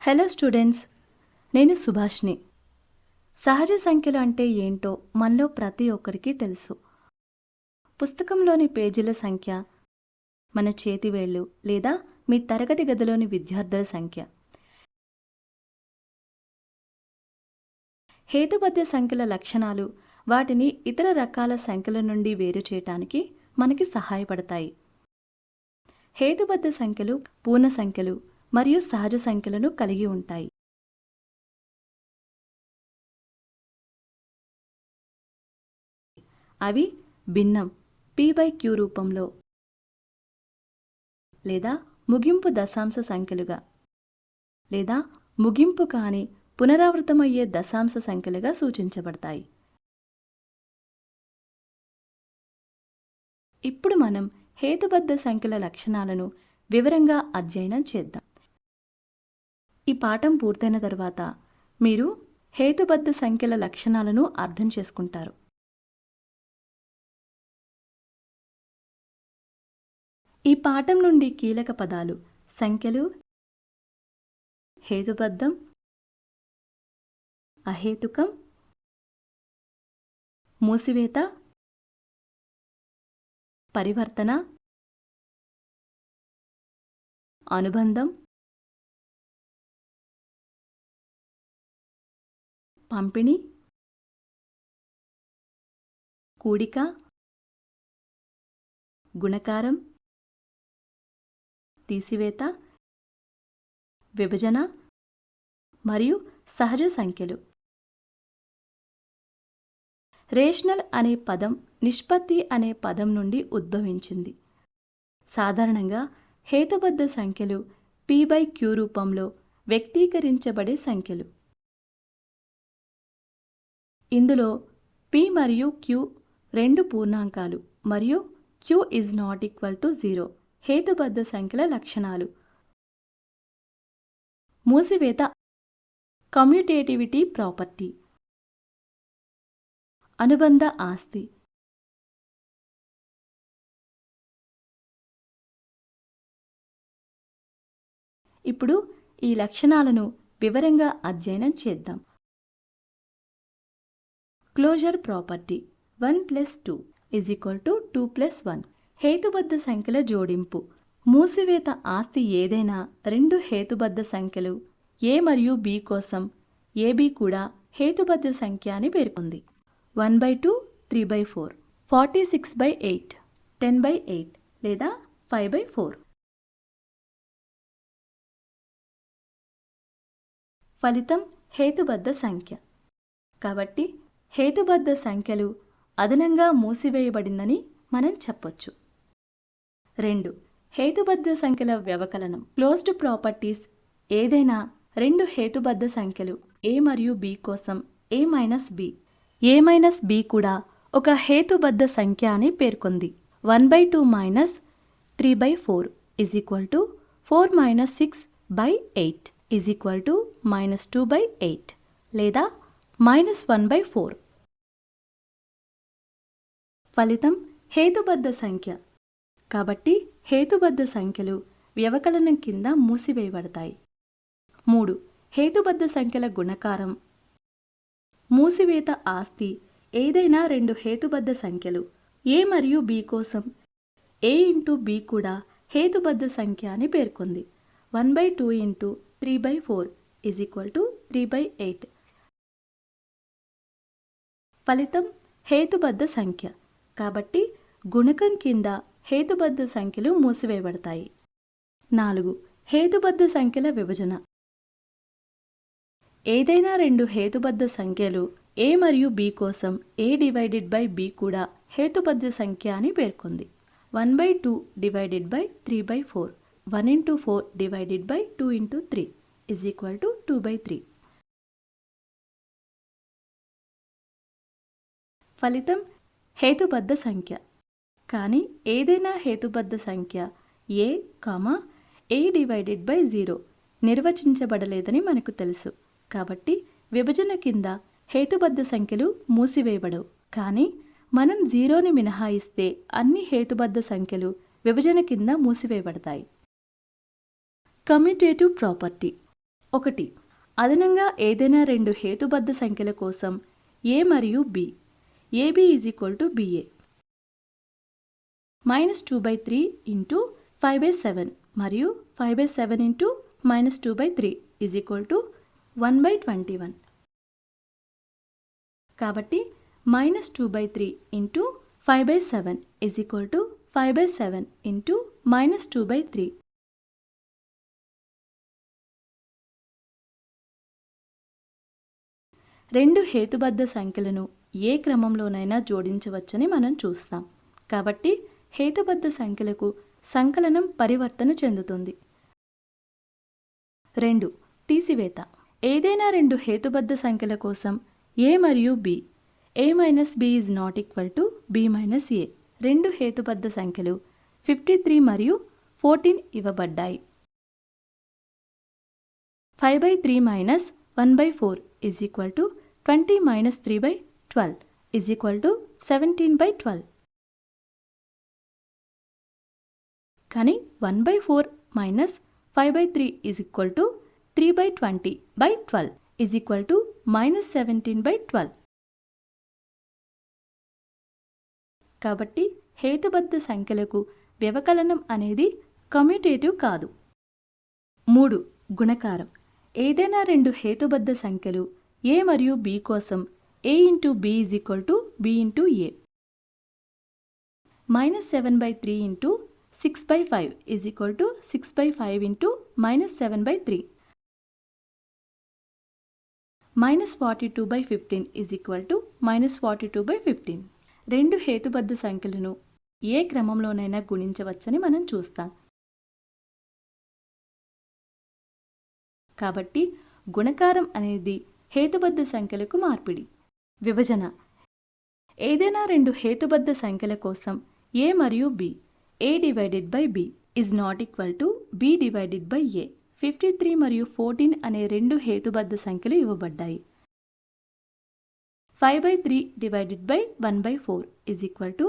Hello students, నేను సుభాష్ని. సహజ సంఖ్యలు అంటే ఏంటో మనలో ప్రతి ఒక్కరికి తెలుసు. పుస్తకంలోని పేజీల సంఖ్య, మన చేతివేళ్లు లేదా మీ తరగతి గదిలోని విద్యార్థుల సంఖ్య. హేతుబద్ధ సంఖ్యల లక్షణాలు వాటిని ఇతర రకాల సంఖ్యల నుండి వేరు చేయటానికి మనకి సహాయపడతాయి. హేతుబద్ధ సంఖ్యలు పూర్ణ సంఖ్యలు మరియు సహజ సంఖ్యలను కలిగి ఉంటాయి. అవి భిన్నం p/q రూపంలో లేదా ముగింపు దశాంశ సంఖ్యలుగా లేదా ముగింపు కాని పునరావృతమయ్యే దశాంశ సంఖ్యలుగా సూచించబడతాయి. ఇప్పుడు మనం హేతుబద్ధ సంఖ్యల లక్షణాలను వివరంగా అధ్యయనం చేద్దాం. ఈ పాఠం పూర్తయిన తర్వాత మీరు హేతుబద్ధ సంఖ్యల లక్షణాలను అర్థం చేసుకుంటారు. ఈ పాఠం నుండి కీలక పదాలు సంఖ్యలు, హేతుబద్ధం, అహేతుకం, మూసివేత, పరివర్తన, అనుబంధం, పంపిణీ, కూడిక, గుణకారం, తీసివేత, విభజన మరియు సహజ సంఖ్యలు. రేషనల్ అనే పదం నిష్పత్తి అనే పదం నుండి ఉద్భవించింది. సాధారణంగా హేతుబద్ధ సంఖ్యలు p/q రూపంలో వ్యక్తీకరించబడే సంఖ్యలు. ఇందులో p మరియు q రెండు పూర్ణాంకాలు మరియు q ≠ 0 హేతుబద్ధ సంఖ్యల లక్షణాలు. మూసివేత కమ్యూటేటివిటీ ప్రాపర్టీ. అనుబంధ ఆస్తి. ఇప్పుడు ఈ లక్షణాలను వివరంగా అధ్యయనం చేద్దాం. Closure property 1+2 = 2+1. హేతుబద్ధ సంఖ్యల జోడింపు. మూసివేత ఆస్తి ఏదైనా రెండు హేతుబద్ధ సంఖ్యలు a మరియు b కోసం ab కూడా హేతుబద్ధ సంఖ్య అని పేర్కొంది. 1/2, 3/4, 46/8, 10/8 లేదా 5/4. ఫలితం హేతుబద్ధ సంఖ్య. కాబట్టి హేతుబద్ధ సంఖ్యలు అదనంగా మూసివేయబడిందని మనం చెప్పొచ్చు. 2. హేతుబద్ధ సంఖ్యల వ్యవకలనం. Closed properties. ఏదైనా రెండు హేతుబద్ధ సంఖ్యలు a మరియు b కోసం a-b కూడా ఒక హేతుబద్ధ సంఖ్య అని పేర్కొంది. 1/2 - 3/4 = 4 - 6/8 = -2/8 లేదా -1/4. ఫలితం హేతుబద్ధ సంఖ్య. కాబట్టి హేతుబద్ధ సంఖ్యలు వ్యవకలనం కింద మూసివేయబడతాయి. 3. హేతుబద్ధ సంఖ్యల గుణకారం. మూసివేత ఆస్తి ఏదైనా రెండు హేతుబద్ధ సంఖ్యలు a మరియు b కోసం a×b కూడా హేతుబద్ధ సంఖ్య అని పేర్కొంది. 1/2 × 3/4 = 3/8. ఫలితం హేతుబద్ధ సంఖ్య. కాబట్టి గుణకం కింద హేతుబద్ధ సంఖ్యలు మూసివేయబడతాయి. 4. హేతుబద్ధ సంఖ్యల విభజన. ఏదైనా రెండు హేతుబద్ధ సంఖ్యలు a మరియు b కోసం a/b కూడా హేతుబద్ధ సంఖ్య అని పేర్కొంది. 1/2 / 3/4, 1 × 4 / 2 × 3 = 2/3. ఫలితం హేతుబద్ధ సంఖ్య. కానీ ఏదైనా హేతుబద్ధ సంఖ్య a/0 నిర్వచించబడలేదని మనకు తెలుసు. కాబట్టి విభజన కింద హేతుబద్ధ సంఖ్యలు మూసివేయబడవు. కానీ మనం 0ని మినహాయిస్తే అన్ని హేతుబద్ధ సంఖ్యలు విభజన కింద మూసివేయబడతాయి. Commutative property. 1. అదనంగా ఏదైనా రెండు హేతుబద్ధ సంఖ్యల కోసం a మరియు b. ab = ba. -2/3 ఇంటూ 5/7 మరియు 5/7 ఇంటూ -2/3 = 1/21. కాబట్టి -2/3 ఇంటూ 5/7 = 5/7 ఇంటూ -2/3. రెండు హేతుబద్ధ సంఖ్యలను ఏ క్రమంలోనైనా జోడించవచ్చని మనం చూస్తాం. కాబట్టి హేతుబద్ధ సంఖ్యలకు సంకలనం పరివర్తన చెందుతుంది. 2. తీసివేత. ఏదైనా రెండు హేతుబద్ధ సంఖ్యల కోసం a మరియు b. a - b ≠ b - a. రెండు హేతుబద్ధ సంఖ్యలు 53 మరియు 14 ఇవ్వబడ్డాయి. 5/3 - 1/4 = 20 - 3/12 = 17/12. కానీ 1/4 - 5/3 = 3/20/12 = -17/12. కాబట్టి హేతుబద్ధ సంఖ్యలకు వ్యవకలనం అనేది కమ్యూటేటివ్ కాదు. 3. గుణకారం. ఏదైనా రెండు హేతుబద్ధ సంఖ్యలు a మరియు b కోసం a × b = b × a. -7/3 × 6/5 = 6/5 × -7/3. -42/15 = -42/15. రెండు హేతుబద్ధ సంఖ్యలను ఏ క్రమంలోనైనా గుణించవచ్చని మనం చూస్తాం. కాబట్టి గుణకారం అనేది హేతుబద్ధ సంఖ్యలకు మార్పిడి. విభజన. ఏదైనా రెండు హేతుబద్ధ సంఖ్యల కోసం a మరియు b. a/b ≠ b/a. 53 మరియు 14 అనే రెండు హేతుబద్ధ సంఖ్యలు ఇవ్వబడ్డాయి. 5/3 / 1/4 =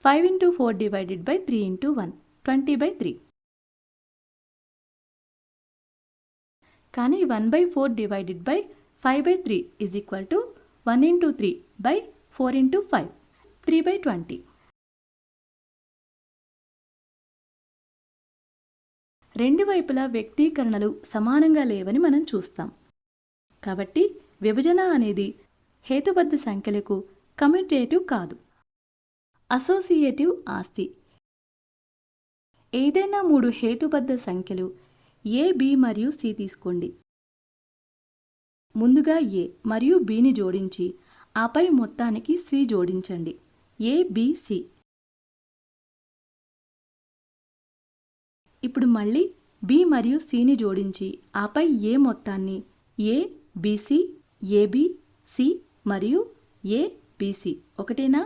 5 × 4 / 3 × 1 20/3. కానీ 1/4 / 5/3 = 1 × 3 / 4 × 5 3/20. రెండు వైపులా వ్యక్తీకరణలు సమానంగా లేవని మనం చూస్తాం. కాబట్టి విభజన అనేది హేతుబద్ధ సంఖ్యలకు కమ్యూటేటివ్ కాదు. అసోసియేటివ్ ఆస్తి. ఏదైనా మూడు హేతుబద్ధ సంఖ్యలు a, b మరియు c తీసుకోండి. ముందుగా a మరియు bని జోడించి ఆపై మొత్తానికి c జోడించండి. a, b, c. ఇప్పుడు మళ్ళీ b మరియు cని జోడించి ఆపై a మొత్తాన్ని a, bc, ab, c మరియు a, bc. ఒకటేనా?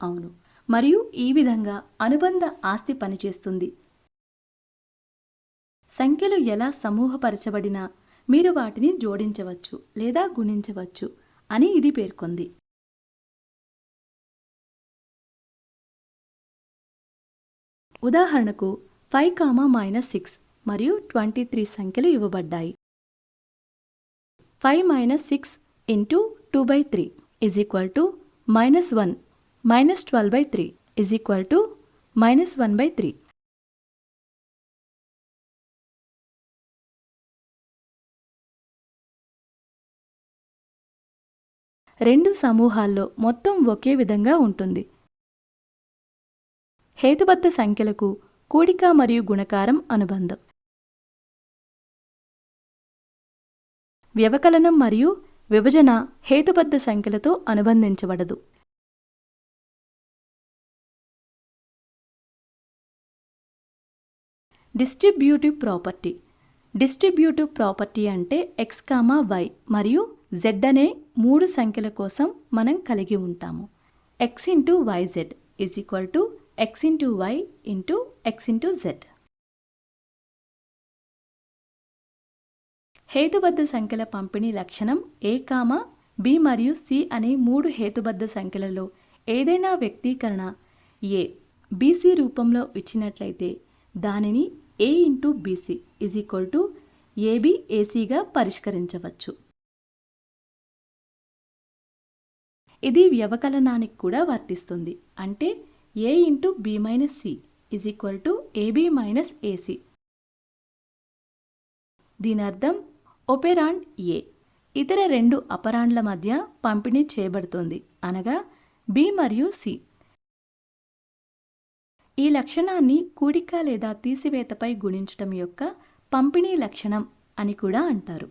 అవును. మరియు ఈ విధంగా అనుబంధ ఆస్తి పనిచేస్తుంది. సంఖ్యలు ఎలా సమూహపరచబడినా మీరు వాటిని జోడించవచ్చు లేదా గుణించవచ్చు అని ఇది పేర్కొంది. ఉదాహరణకు 5, -6 మరియు 23 సంఖ్యలు ఇవ్వబడ్డాయి. 5 - 6 × 2/3 = -1 -12/3 = -1/3. రెండు సమూహాల్లో మొత్తం ఒకే విధంగా ఉంటుంది. హేతుబద్ధ సంఖ్యలకు కూడిక మరియు గుణకారం అనుబంధం. వ్యవకలనం మరియు విభజన హేతుబద్ధ సంఖ్యలతో అనుబంధించబడదు. Distributive property. డిస్ట్రిబ్యూటివ్ ప్రాపర్టీ అంటే x, y మరియు z అనే మూడు సంఖ్యల కోసం మనం కలిగి ఉంటాము. x × yz = x × y × x × z. హేతుబద్ధ సంఖ్యల పంపిణీ లక్షణం a, b మరియు c అనే మూడు హేతుబద్ధ సంఖ్యలలో ఏదైనా వ్యక్తీకరణ ఏ బీసీ రూపంలో ఇచ్చినట్లయితే దానిని A into B C is equal to A B ఏసీగా పరిష్కరించవచ్చు. ఇది వ్యవకలనానికి కూడా వర్తిస్తుంది. అంటే A into B minus C is equal to A B minus A C. దీని అర్థం ఒపెరాండ్ ఏ ఇతర రెండు అపరాండ్ల మధ్య పంపిణీ చేయబడుతుంది, అనగా బి మరియు సి. ఈ లక్షణాన్ని కూడిక లేదా తీసివేతపై గుణించటం యొక్క పంపిణీ లక్షణం అని కూడా అంటారు.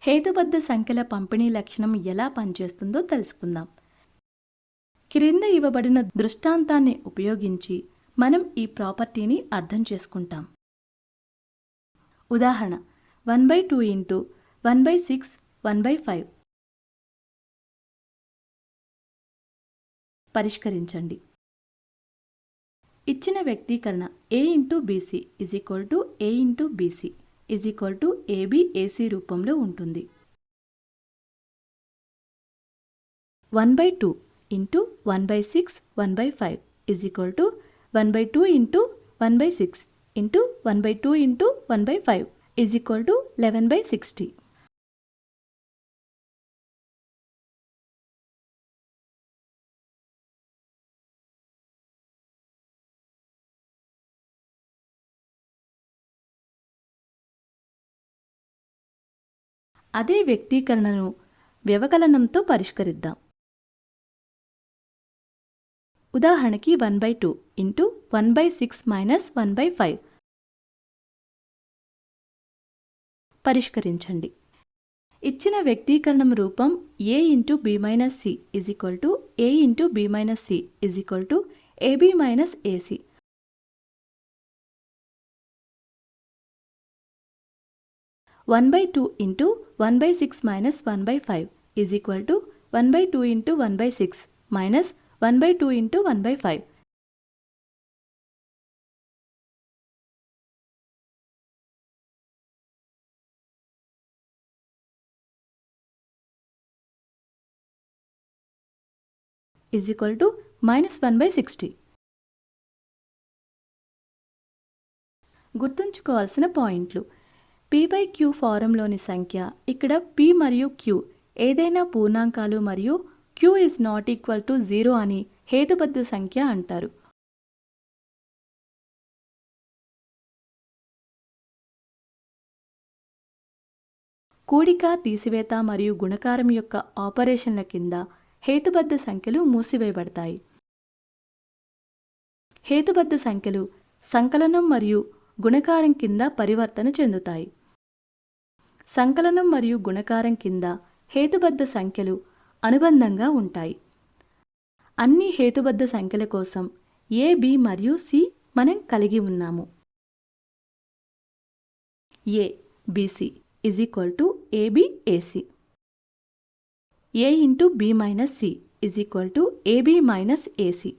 హేతుబద్ధ సంఖ్యల పంపిణీ లక్షణం ఎలా పనిచేస్తుందో తెలుసుకుందాం. క్రింద ఇవ్వబడిన దృష్టాంతాన్ని ఉపయోగించి మనం ఈ ప్రాపర్టీని అర్థం చేసుకుంటాం. ఉదాహరణ 1/2 ఇంటూ 1/6 1/5. పరిష్కరించండి. ఇచ్చిన వ్యక్తీకరణ A into B C is equal to A into B C is equal to A B A C రూపంలో ఉంటుంది. 1/2 into 1/6 1/5 is equal to 1/2 into 1/6 into 1/2 into 1/5 is equal to 11/60. అదే వ్యక్తీకరణను వ్యవకలనంతో పరిష్కరిద్దాం. ఉదాహరణకి 1/2 ఇంటూ 1/6 మైనస్ 1/5. పరిష్కరించండి. ఇచ్చిన వ్యక్తీకరణం రూపం A into B minus C is equal to A into B minus C is equal to A B minus A C. 1/2 into 1/6 minus 1/5 is equal to 1/2 into 1/6 minus 1/2 into 1/5. Is equal to minus 1/60. గుర్తుంచుకోవాల్సిన పాయింట్లు. p/q ఫారంలోని సంఖ్య ఇక్కడ p మరియు q ఏదైనా పూర్ణాంకాలు మరియు q is not equal to 0 అని హేతుబద్ధ సంఖ్య అంటారు. కూడిక, తీసివేత మరియు గుణకారం యొక్క ఆపరేషన్ల కింద హేతుబద్ధ సంఖ్యలు మూసివేయబడతాయి. హేతుబద్ధ సంఖ్యలు సంకలనం మరియు గుణకారం కింద పరివర్తన చెందుతాయి. సంకలనం మరియు గుణకారం కింద హేతుబద్ధ సంఖ్యలు అనుబంధంగా ఉంటాయి. అన్ని హేతుబద్ధ సంఖ్యల కోసం ఏ, బి మరియు సి మనం కలిగి ఉన్నాము. A B C is equal to A B A C. A into B minus C is equal to A B minus AC.